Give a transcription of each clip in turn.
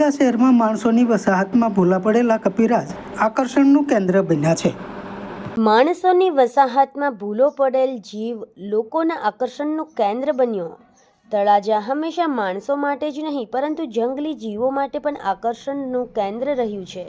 તળાજા શહેરમાં માણસોની વસાહતમાં ભૂલા પડેલા કપિરાજ આકર્ષણનું કેન્દ્ર બન્યા છે. માણસોની વસાહતમાં ભૂલો પડેલ જીવ લોકોના આકર્ષણનું કેન્દ્ર બન્યો. તળાજા હંમેશા માણસો માટે જ નહીં પરંતુ જંગલી જીવો માટે પણ આકર્ષણનું કેન્દ્ર રહ્યું છે.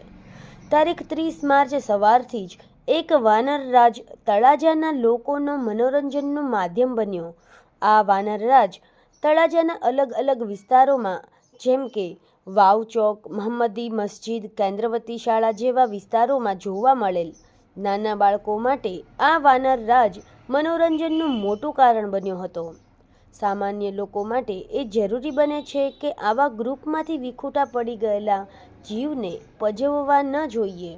તારીખ 30 માર્ચ સવારથી જ એક વાનરરાજ તળાજાના લોકોનો મનોરંજનનું માધ્યમ બન્યો. આ વાનરરાજ તળાજાના અલગ અલગ વિસ્તારોમાં જેમ કે વાવ ચોક, મહંમદી મસ્જિદ, કેન્દ્રવતી શાળા જેવા વિસ્તારોમાં જોવા મળેલ. નાના બાળકો માટે આ વાનરરાજ મનોરંજનનું મોટું કારણ બન્યો હતો. સામાન્ય લોકો માટે એ જરૂરી બને છે કે આવા ગ્રુપમાંથી વિખૂટા પડી ગયેલા જીવને પજવવા ન જોઈએ.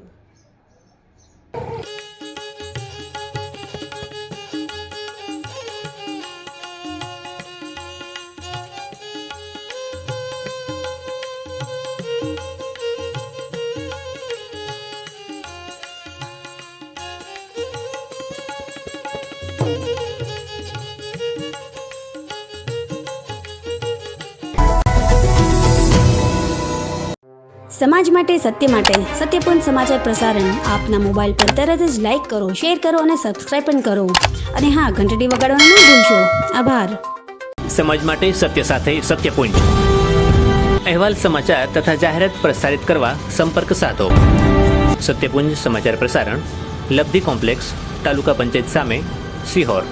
સમાજ માટે, સત્ય માટે, સત્યપૂર્ણ સમાચાર પ્રસારણ આપના મોબાઈલ પર તરત જ લાઈક કરો, શેર કરો અને સબસ્ક્રાઈબ પણ કરો. અને હા, ઘંટડી વગાડવાનું ન ભૂલશો. આભાર. સમાજ માટે સત્ય સાથે સત્યપુંજ. અહેવાલ, સમાચાર તથા જાહેરાત પ્રસારિત કરવા સંપર્ક સાધો. સત્યપુંજ સમાચાર પ્રસારણ, લબ્ધિ કોમ્પ્લેક્સ, તાલુકા પંચાયત સામે, સિહોર.